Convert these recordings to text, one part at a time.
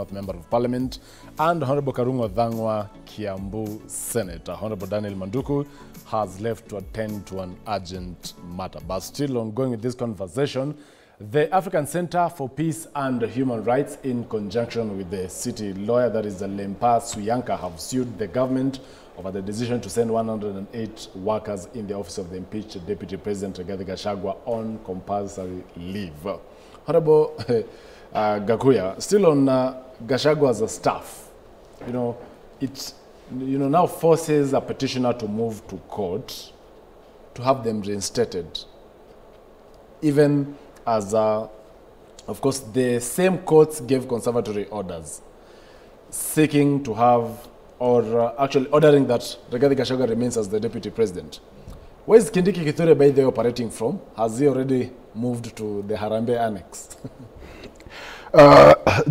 North Member of Parliament, and Honorable Karungo Dhangwa, Kiambu Senator. Honorable Daniel Manduku has left to attend to an urgent matter. But still ongoing with this conversation, the African Center for Peace and Human Rights, in conjunction with the city lawyer, that is the Lempa Suyanka, have sued the government over the decision to send 108 workers in the office of the impeached Deputy President Gachagua on compulsory leave. Honorable Gachagua, still on Gachagua's staff, it now forces a petitioner to move to court to have them reinstated, even as, of course, the same courts gave conservatory orders seeking to have, or actually ordering that Rigathi Gachagua remains as the Deputy President. Where is Kindiki Kithure, by the way, operating from? Has he already moved to the Harambee Annex?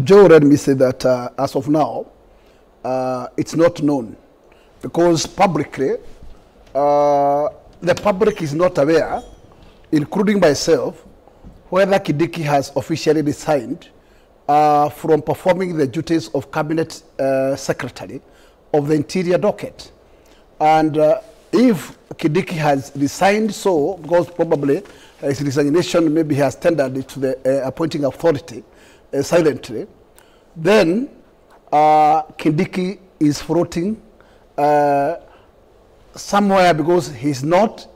Joe, let me say that as of now, it's not known, because publicly, the public is not aware, including myself, whether Kindiki has officially resigned from performing the duties of Cabinet Secretary of the Interior Docket. And if Kindiki has resigned so, because probably his resignation maybe has tendered it to the appointing authority silently, then Kindiki is floating somewhere, because he's not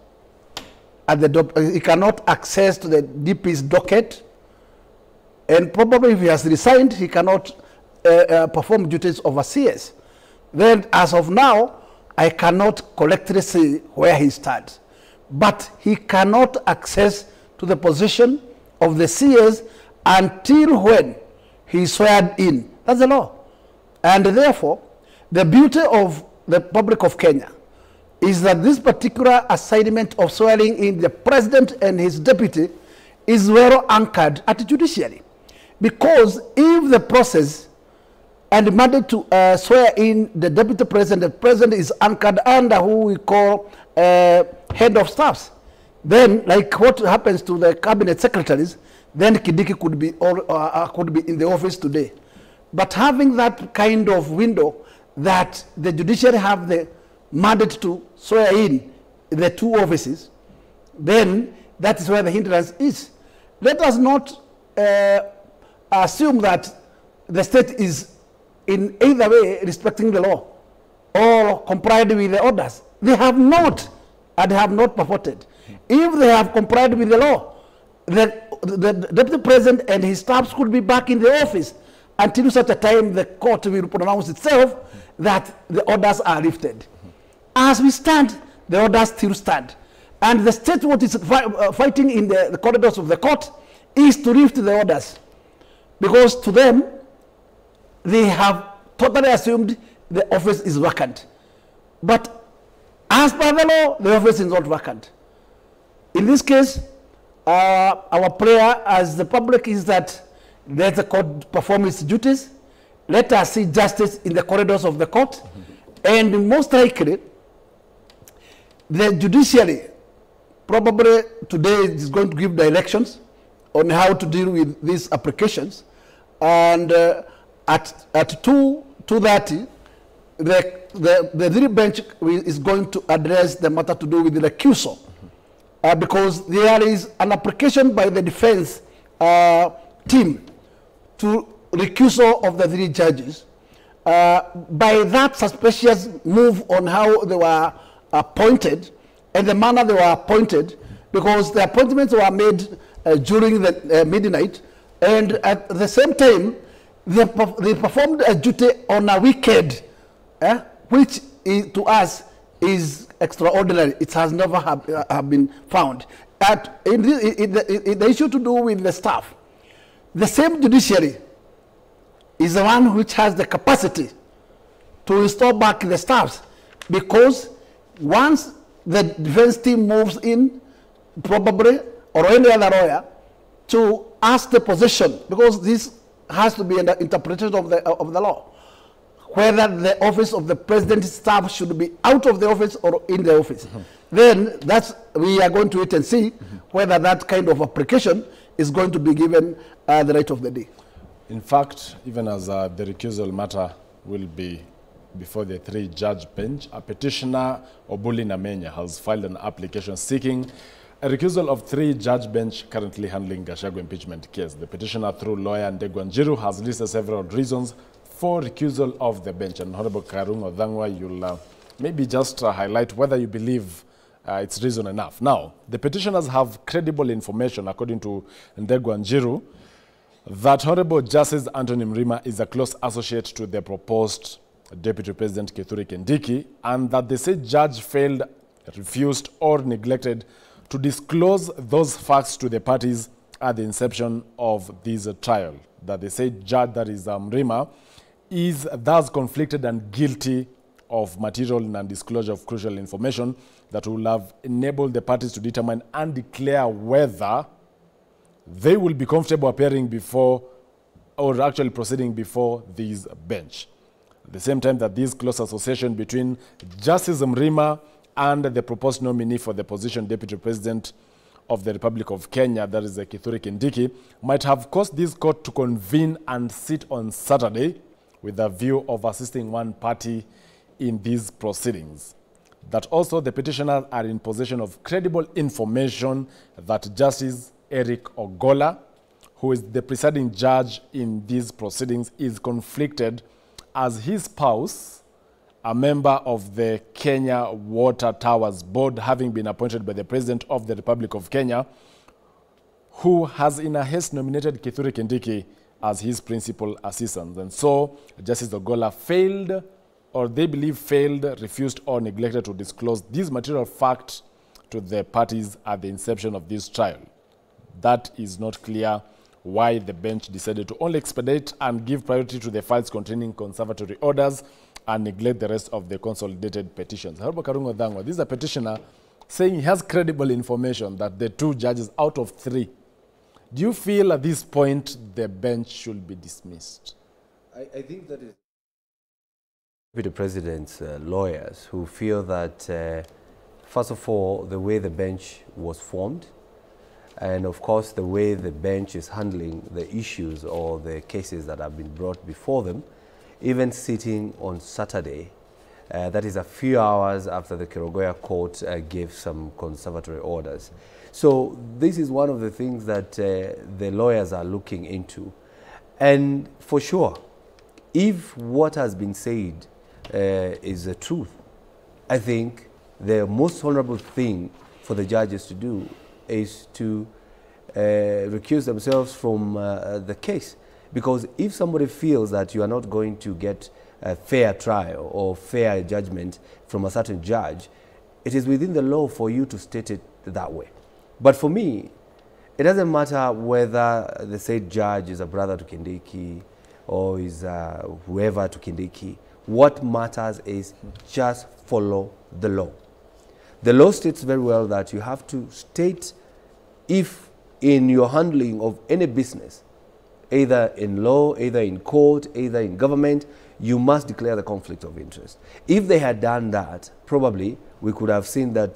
at the he cannot access to the DP's docket, and probably if he has resigned, he cannot perform duties of CS. Then, as of now, I cannot correctly say where he stands, but he cannot access to the position of the CS until when he is sworn in. That's the law. And therefore, the beauty of the Republic of Kenya is that this particular assignment of swearing in the president and his deputy is well anchored at the judiciary. Because if the process and the mandate to swear in the deputy president, the president is anchored under who we call head of staffs, then like what happens to the cabinet secretaries, then Kindiki could be in the office today. But having that kind of window that the judiciary have the mandate to swear in the two offices, then that is where the hindrance is. Let us not assume that the state is in either way respecting the law or complied with the orders. They have not, and have not purported. If they have complied with the law, the deputy president and his staffs could be back in the office until such a time the court will pronounce itself that the orders are lifted. As we stand, the orders still stand. And the state what is fighting in the corridors of the court is to lift the orders. Because to them, they have totally assumed the office is vacant. But as per the law, the office is not vacant. In this case, our prayer as the public is that let the court perform its duties. Let us see justice in the corridors of the court. And most likely, the judiciary probably today is going to give directions on how to deal with these applications. And at 2:30, the jury bench is going to address the matter to do with the recusal. Because there is an application by the defense team to recusal of the 3 judges. By that suspicious move on how they were appointed and the manner they were appointed, because the appointments were made during the midnight, and at the same time, they performed a duty on a weekend, which is, to us is extraordinary. It has never have been found. In the issue to do with the staff, the same judiciary is the one which has the capacity to restore back the staffs, because once the defense team moves in, probably, or any other lawyer, to ask the position, because this has to be an interpretation of the law, whether the office of the president's staff should be out of the office or in the office. Then we are going to wait and see whether that kind of application is going to be given the right of the day. In fact, even as the recusal matter will be before the three-judge bench, a petitioner, Obuli Namenya, has filed an application seeking a recusal of three-judge bench currently handling Gachagua impeachment case. The petitioner, through lawyer Ndegwa Njiru, has listed several reasons for recusal of the bench. And Honorable Karungo Dhangwa, you'll maybe just highlight whether you believe it's reason enough. Now, the petitioners have credible information, according to Ndegwa Njiru, that Honorable Justice Anthony Mrima is a close associate to the proposed Deputy President Kithure Kindiki, and that the said judge failed, refused, or neglected to disclose those facts to the parties at the inception of this trial. That the said judge, that is Mrima, is thus conflicted and guilty of material non-disclosure of crucial information that will have enabled the parties to determine and declare whether they will be comfortable appearing before or actually proceeding before this bench. At the same time that this close association between Justice Mrima and the proposed nominee for the position Deputy President of the Republic of Kenya, that is Kithure Kindiki, might have caused this court to convene and sit on Saturday with a view of assisting one party in these proceedings. That also the petitioners are in possession of credible information that Justice Eric Ogolla, who is the presiding judge in these proceedings, is conflicted as his spouse, a member of the Kenya Water Towers Board, having been appointed by the President of the Republic of Kenya, who has in a haste nominated Kithure Kindiki as his principal assistant. And so Justice Ogolla failed, or they believe failed, refused, or neglected to disclose these material facts to the parties at the inception of this trial. That is not clear why the bench decided to only expedite and give priority to the files containing conservatory orders and neglect the rest of the consolidated petitions. Honorable Karungo Dhangwa, this is a petitioner saying he has credible information that the two judges out of three. Do you feel at this point the bench should be dismissed? I think that is the President's lawyers who feel that, first of all, the way the bench was formed, and of course the way the bench is handling the issues or the cases that have been brought before them, even sitting on Saturday, that is a few hours after the Kerogoya court gave some conservatory orders. So this is one of the things that the lawyers are looking into. And for sure, if what has been said is the truth, I think the most honorable thing for the judges to do is to recuse themselves from the case. Because if somebody feels that you are not going to get a fair trial or fair judgment from a certain judge, it is within the law for you to state it that way. But for me, it doesn't matter whether the said judge is a brother to Kindiki or is whoever to Kindiki. What matters is just follow the law. The law states very well that you have to state if in your handling of any business, either in law, either in court, either in government, you must declare the conflict of interest. If they had done that, probably we could have seen that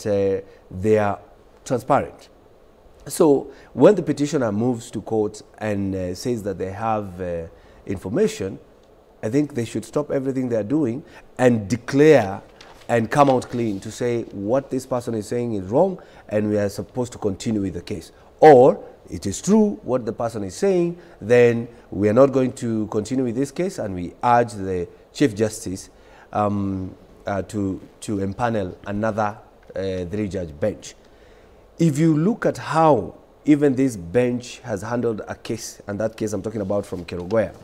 they are transparent. So when the petitioner moves to court and says that they have information, I think they should stop everything they are doing and declare and come out clean to say what this person is saying is wrong and we are supposed to continue with the case. Or it is true what the person is saying, then we are not going to continue with this case, and we urge the Chief Justice to empanel another three-judge bench. If you look at how even this bench has handled a case, and that case I'm talking about from Kerogoya,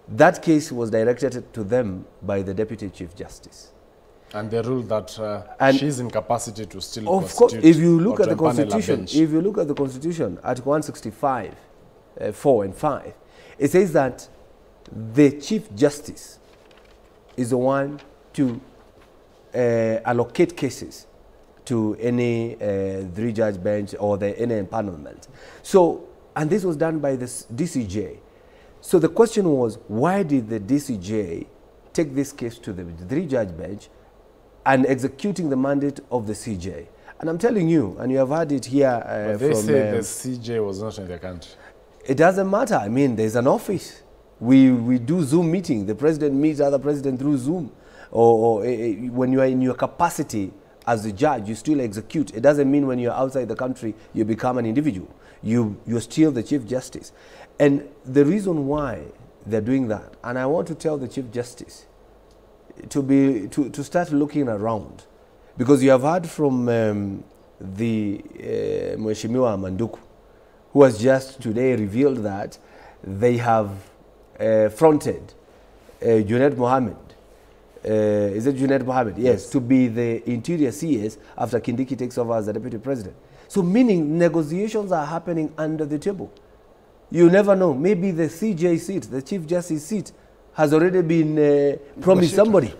that case was directed to them by the Deputy Chief Justice. And they ruled that she's in capacity to still constitute. Of course, if you look at the Constitution, if you look at the Constitution, Article 165, 4 and 5, it says that the Chief Justice is the one to allocate cases to any three-judge bench or any empanelment. So, and this was done by the DCJ. So the question was, why did the DCJ take this case to the three-judge bench and executing the mandate of the CJ? And I'm telling you, and you have heard it here but they say the CJ was not in the country. It doesn't matter. I mean, there's an office. We do Zoom meeting. The president meets other president through Zoom. Or when you are in your capacity as a judge, you still execute. It doesn't mean when you're outside the country, you become an individual. You're still the Chief Justice. And the reason why they're doing that, and I want to tell the Chief Justice to start looking around, because you have heard from the Mheshimiwa Manduku, who has just today revealed that they have fronted Junaid Mohammed. Is it Junaid Mohammed? Yes, to be the Interior CS after Kindiki takes over as the Deputy President. So meaning negotiations are happening under the table. You never know. Maybe the CJ seat, the Chief Justice seat, has already been promised somebody.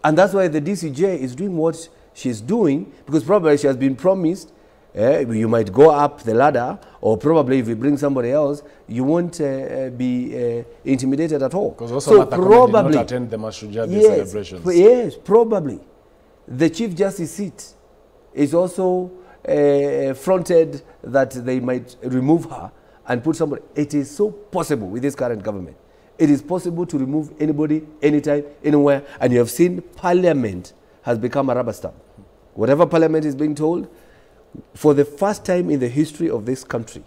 And that's why the DCJ is doing what she's doing, because probably she has been promised, you might go up the ladder, or probably if you bring somebody else, you won't be intimidated at all. Because also probably did not attend the Mashujaa celebrations. Yes, probably. The Chief Justice seat is also fronted that they might remove her and put somebody. It is so possible with this current government. It is possible to remove anybody, anytime, anywhere. And you have seen Parliament has become a rubber stamp. Whatever Parliament is being told, for the first time in the history of this country,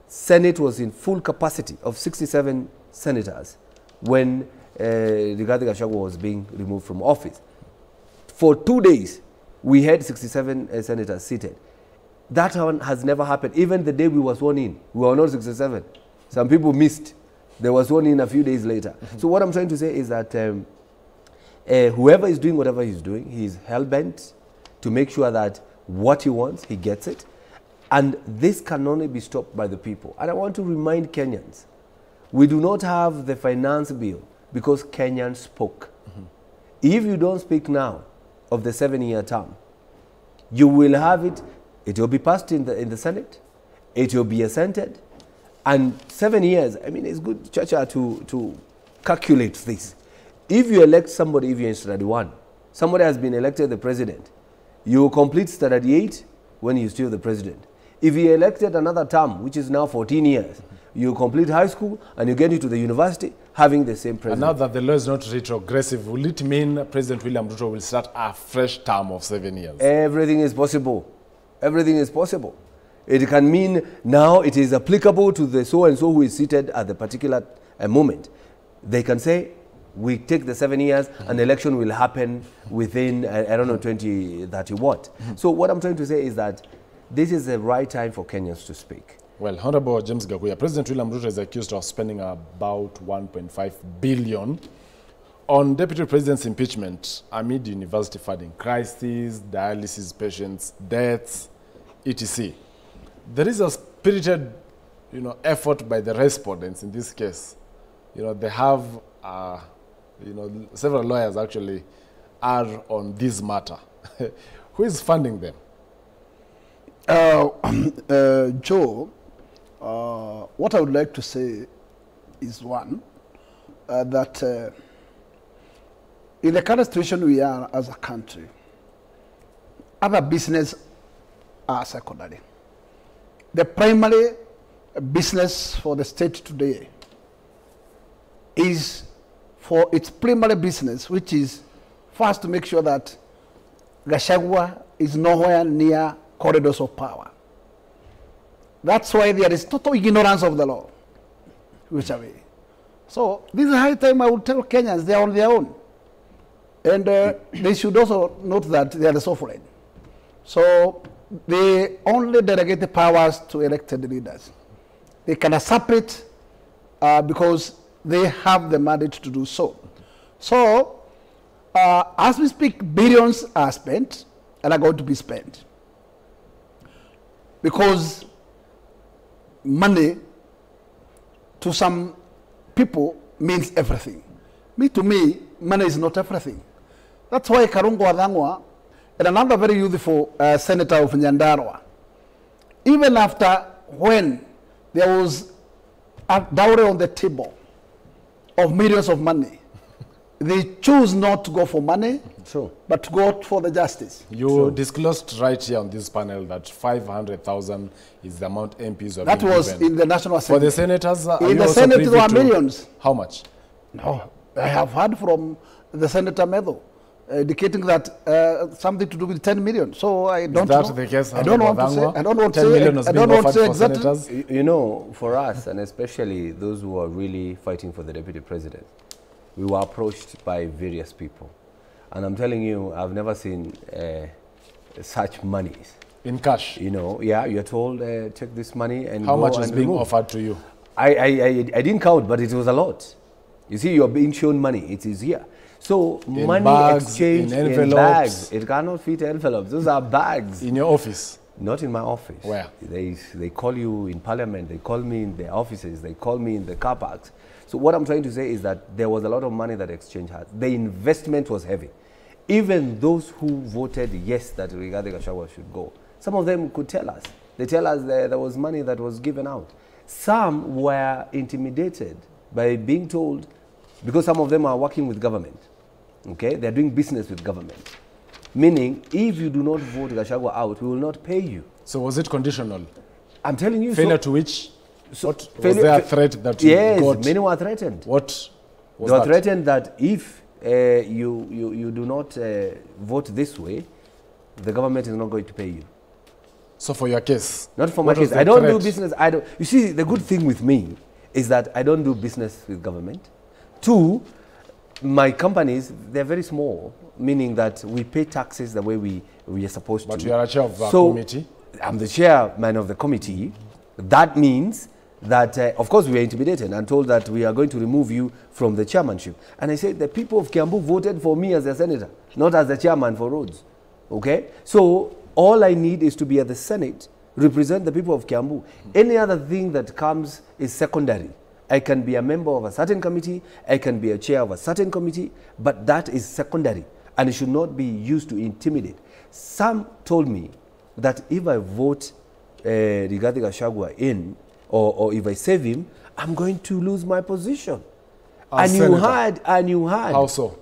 Senate was in full capacity of 67 senators when Rigathi Gachagua was being removed from office. For 2 days, we had 67 senators seated. That one has never happened. Even the day we were sworn in, we were not 67. Some people missed. There was sworn in a few days later. So what I'm trying to say is that whoever is doing whatever he's doing, he's hell-bent to make sure that what he wants, he gets it. And this can only be stopped by the people. And I want to remind Kenyans, we do not have the finance bill because Kenyans spoke. If you don't speak now of the 7-year term, you will have it. It will be passed in the Senate. It will be assented. And 7 years, I mean, it's good, Chacha, to calculate this. If you elect somebody, if you're in Standard 1, somebody has been elected the president, you will complete Standard 8 when you're still the president. If you elected another term, which is now 14 years, you complete high school and you get into the university having the same president. And now that the law is not retrogressive, will it mean President William Ruto will start a fresh term of 7 years? Everything is possible. Everything is possible. It can mean now it is applicable to the so-and-so who is seated at the particular moment. They can say, we take the 7 years, an election will happen within, I don't know, 2030 what. So what I'm trying to say is that this is the right time for Kenyans to speak. Well, Honorable James Gakuya, President William Ruto is accused of spending about 1.5 billion on Deputy President's impeachment amid university funding crises, dialysis patients, deaths, etc. There is a spirited, effort by the respondents in this case. They have, several lawyers actually are on this matter. Who is funding them? Joe, what I would like to say is one, that in the current situation we are as a country, other business are secondary. The primary business for the state today is for its primary business, which is first to make sure that Gachagua is nowhere near corridors of power. That's why there is total ignorance of the law. Which way. So this is a high time I would tell Kenyans they are on their own. And they should also note that they are the sovereign. So they only delegate the powers to elected leaders. They can usurp it because they have the mandate to do so. So as we speak, billions are spent and are going to be spent. Because money to some people means everything. To me, money is not everything. That's why Karungo Adangwa and another very youthful senator of Nyandarua, even after when there was a dowry on the table of millions of money, they choose not to go for money, True. but to go for the justice. You disclosed right here on this panel that 500,000 is the amount MPs have That been was given. in the National For Assembly. the senators, are In you the also Senate, privy there are to millions. How much? No, I have heard from the Senator Medho indicating that something to do with 10 million. So I don't know. Is that the case? I don't want to say. I don't want to 10 say. million was I being don't want to offered say for exactly. senators. You know, for us, and especially those who are really fighting for the deputy president, we were approached by various people. And I'm telling you, I've never seen such monies. In cash. You know, yeah, you're told, take this money and How go much is and being remove. offered to you? I didn't count, but it was a lot. You see, you're being shown money. It is here. So In money bags, exchange in in envelopes. bags. It cannot fit envelopes. Those are bags. In your office? Not in my office. Where? They call you in parliament. They call me in their offices. They call me in the car parks. So what I'm trying to say is that there was a lot of money that exchange had. The investment was heavy. Even those who voted yes that Rigathi Gachagua should go, some of them could tell us. They tell us there was money that was given out. Some were intimidated by being told, because some of them are working with government, okay? They're doing business with government. Meaning, if you do not vote Gachagua out, we will not pay you. So was it conditional? I'm telling you. Failure to which? So What, was there a threat that you yes, got? many were threatened. What was They were that? threatened that if you do not vote this way, the government is not going to pay you. So for your case? Not for my what was case. the I don't do threat? business. I don't. You see, the good thing with me is that I don't do business with government. Two, my companies, they're very small, meaning that we pay taxes the way we are supposed But to. you are a chair of the committee? I'm the chairman of the committee. That means that, of course, we were intimidated and told that we are going to remove you from the chairmanship. And I said, the people of Kiambu voted for me as a senator, not as the chairman for roads. Okay? So all I need is to be at the Senate, represent the people of Kiambu. Any other thing that comes is secondary. I can be a member of a certain committee, I can be a chair of a certain committee, but that is secondary and it should not be used to intimidate. Some told me that if I vote Rigathi Gachagua in, or if I save him, I'm going to lose my position. As And you had. How so?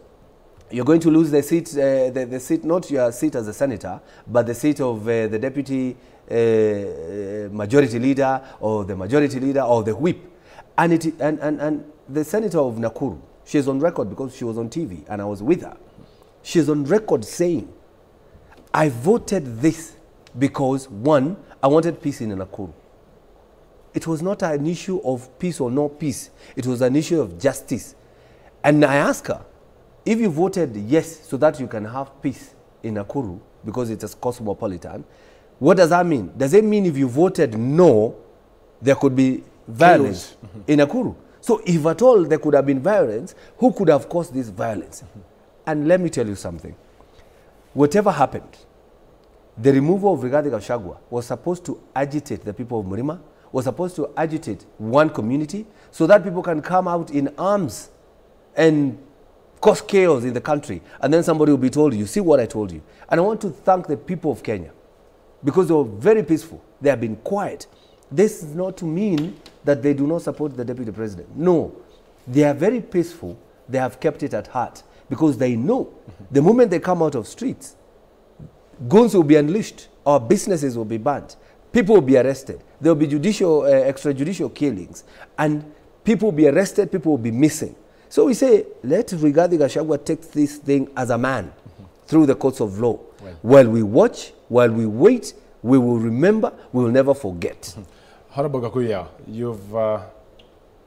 You're going to lose the seat, the seat, not your seat as a senator, but the seat of the deputy majority leader, or the majority leader, or the whip. And the senator of Nakuru, she's on record because she was on TV and I was with her. She's on record saying, I voted this because, one, I wanted peace in Nakuru. It was not an issue of peace or no peace. It was an issue of justice. And I asked her, if you voted yes so that you can have peace in Nakuru, because it is cosmopolitan, what does that mean? Does it mean if you voted no, there could be violence in Nakuru? So if at all there could have been violence, who could have caused this violence? And let me tell you something. Whatever happened, the removal of Rigathi Gachagua was supposed to agitate the people of Murima, was supposed to agitate one community so that people can come out in arms and cause chaos in the country. And then somebody will be told, you see what I told you. And I want to thank the people of Kenya because they were very peaceful. They have been quiet. This is not to mean that they do not support the deputy president. No, they are very peaceful. They have kept it at heart because they know the moment they come out of streets, guns will be unleashed, our businesses will be banned, people will be arrested, there will be extrajudicial killings, and people will be arrested, people will be missing. So we say, let Rigathi Gachagua take this thing as a man through the courts of law. Well, while we watch, while we wait, we will remember, we will never forget. Honorable Gakuya, you've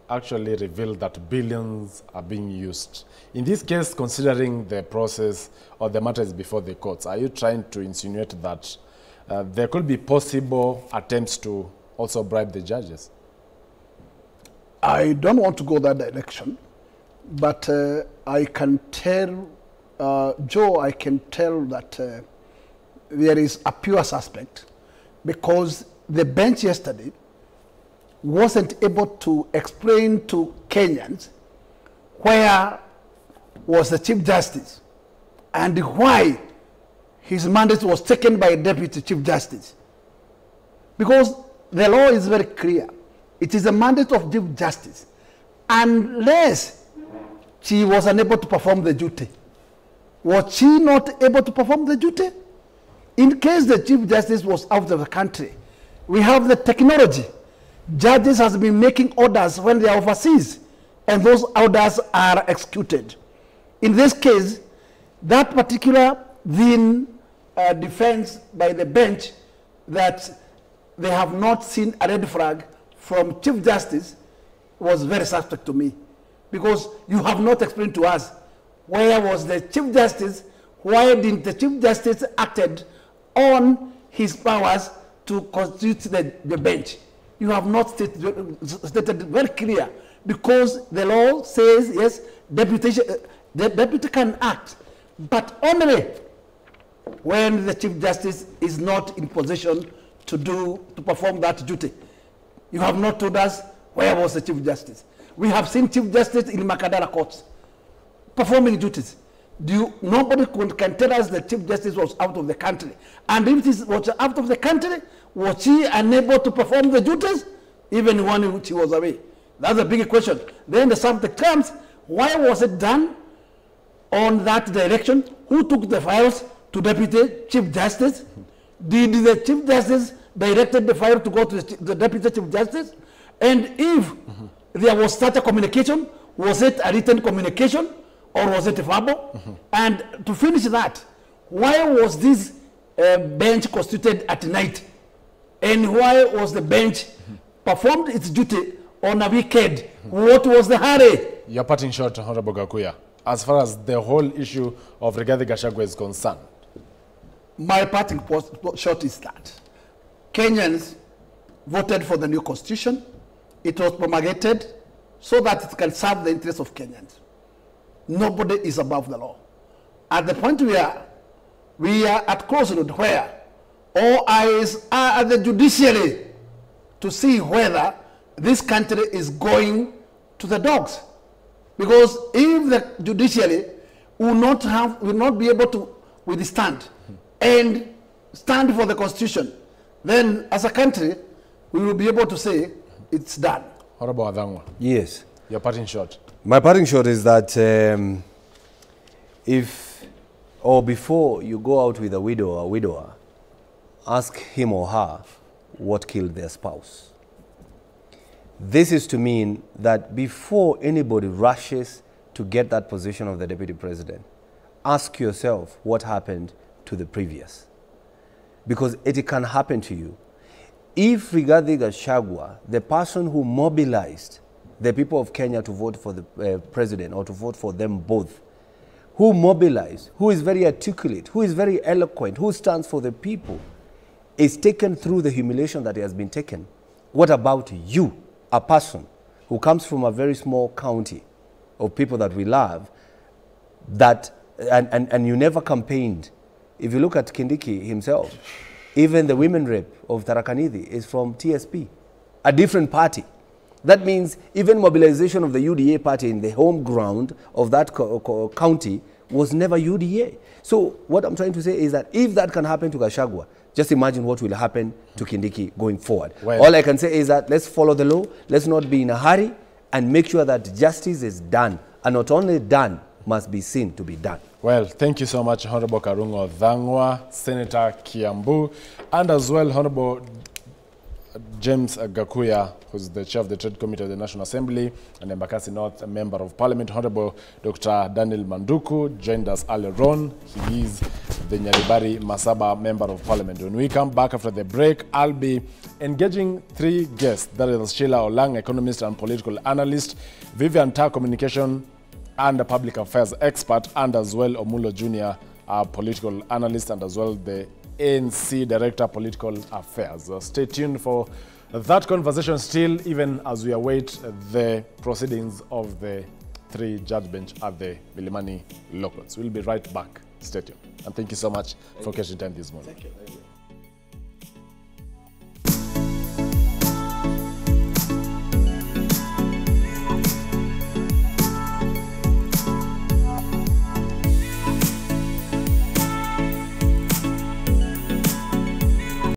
actually revealed that billions are being used. In this case, considering the process or the matters before the courts, are you trying to insinuate that there could be possible attempts to also bribe the judges? I don't want to go that direction, but I can tell, Joe, I can tell that there is a pure suspect because the bench yesterday wasn't able to explain to Kenyans where was the Chief Justice and why his mandate was taken by a Deputy Chief Justice. Because the law is very clear. It is a mandate of Chief Justice. Unless she was unable to perform the duty. Was she not able to perform the duty? In case the Chief Justice was out of the country, we have the technology. Judges has been making orders when they are overseas, and those orders are executed. In this case, that particular defense by the bench that they have not seen a red flag from Chief Justice was very suspect to me, because you have not explained to us where was the Chief Justice, why didn't the Chief Justice acted on his powers to constitute the bench. You have not stated very clear, because the law says, yes, the deputy can act, but only when the Chief Justice is not in position to perform that duty. You have not told us where was the Chief Justice. We have seen Chief Justice in Makadara courts performing duties. Nobody can tell us the Chief Justice was out of the country. And if it was out of the country, was she unable to perform the duties, even when she was away? That's a big question. Then the subject comes, why was it done on that direction? Who took the files to Deputy Chief Justice? Did the Chief Justice directed the file to go to the Deputy Chief Justice? And if there was such a communication, was it a written communication or was it verbal? And to finish that, why was this bench constituted at night? And why was the bench performed its duty on a weekend? What was the hurry? You're cutting short, Honorable Gakuya, as far as the whole issue of Rigathi Gachagua is concerned. My parting short is that Kenyans voted for the new constitution. It was promulgated so that it can serve the interests of Kenyans. Nobody is above the law. At the point we are at crossroad where all eyes are at the judiciary to see whether this country is going to the dogs. Because if the judiciary will not be able to withstand and stand for the constitution, then as a country, we will be able to say it's done. Honorable Adangwa. Yes. Your parting shot. My parting shot is that before you go out with a widow or widower, ask him or her what killed their spouse. This is to mean that before anybody rushes to get that position of the deputy president, ask yourself what happened to the previous. Because it can happen to you. If Rigathi Gachagua, the person who mobilized the people of Kenya to vote for the president or to vote for them both, who mobilized, who is very articulate, who is very eloquent, who stands for the people, is taken through the humiliation that he has been taken. What about you, a person who comes from a very small county of people that we love, and you never campaigned? If you look at Kindiki himself, even the women rep of Tharaka Nithi is from TSP, a different party. That means even mobilization of the UDA party in the home ground of that county was never UDA. So what I'm trying to say is that if that can happen to Gachagua, just imagine what will happen to Kindiki going forward. Well, all I can say is that let's follow the law, let's not be in a hurry, and make sure that justice is done. And not only done, must be seen to be done. Well, thank you so much, Honorable Karungo Dhangwa, Senator Kiambu, and as well, Honorable James Gakuya, who's the chair of the Trade Committee of the National Assembly, and Embakasi North, a member of Parliament. Honorable Dr. Daniel Manduku joined us earlier on. He is the Nyaribari Masaba member of Parliament. When we come back after the break, I'll be engaging three guests. That is Sheila Olang, economist and political analyst, Vivian Ta, communication and a public affairs expert, and as well Omulo Jr., a political analyst, and as well the ANC Director, Political Affairs. Stay tuned for that conversation still, even as we await the proceedings of the three-judge bench at the Milimani Law Courts. We'll be right back. Stay tuned. And thank you so much for catching time this morning. Thank you.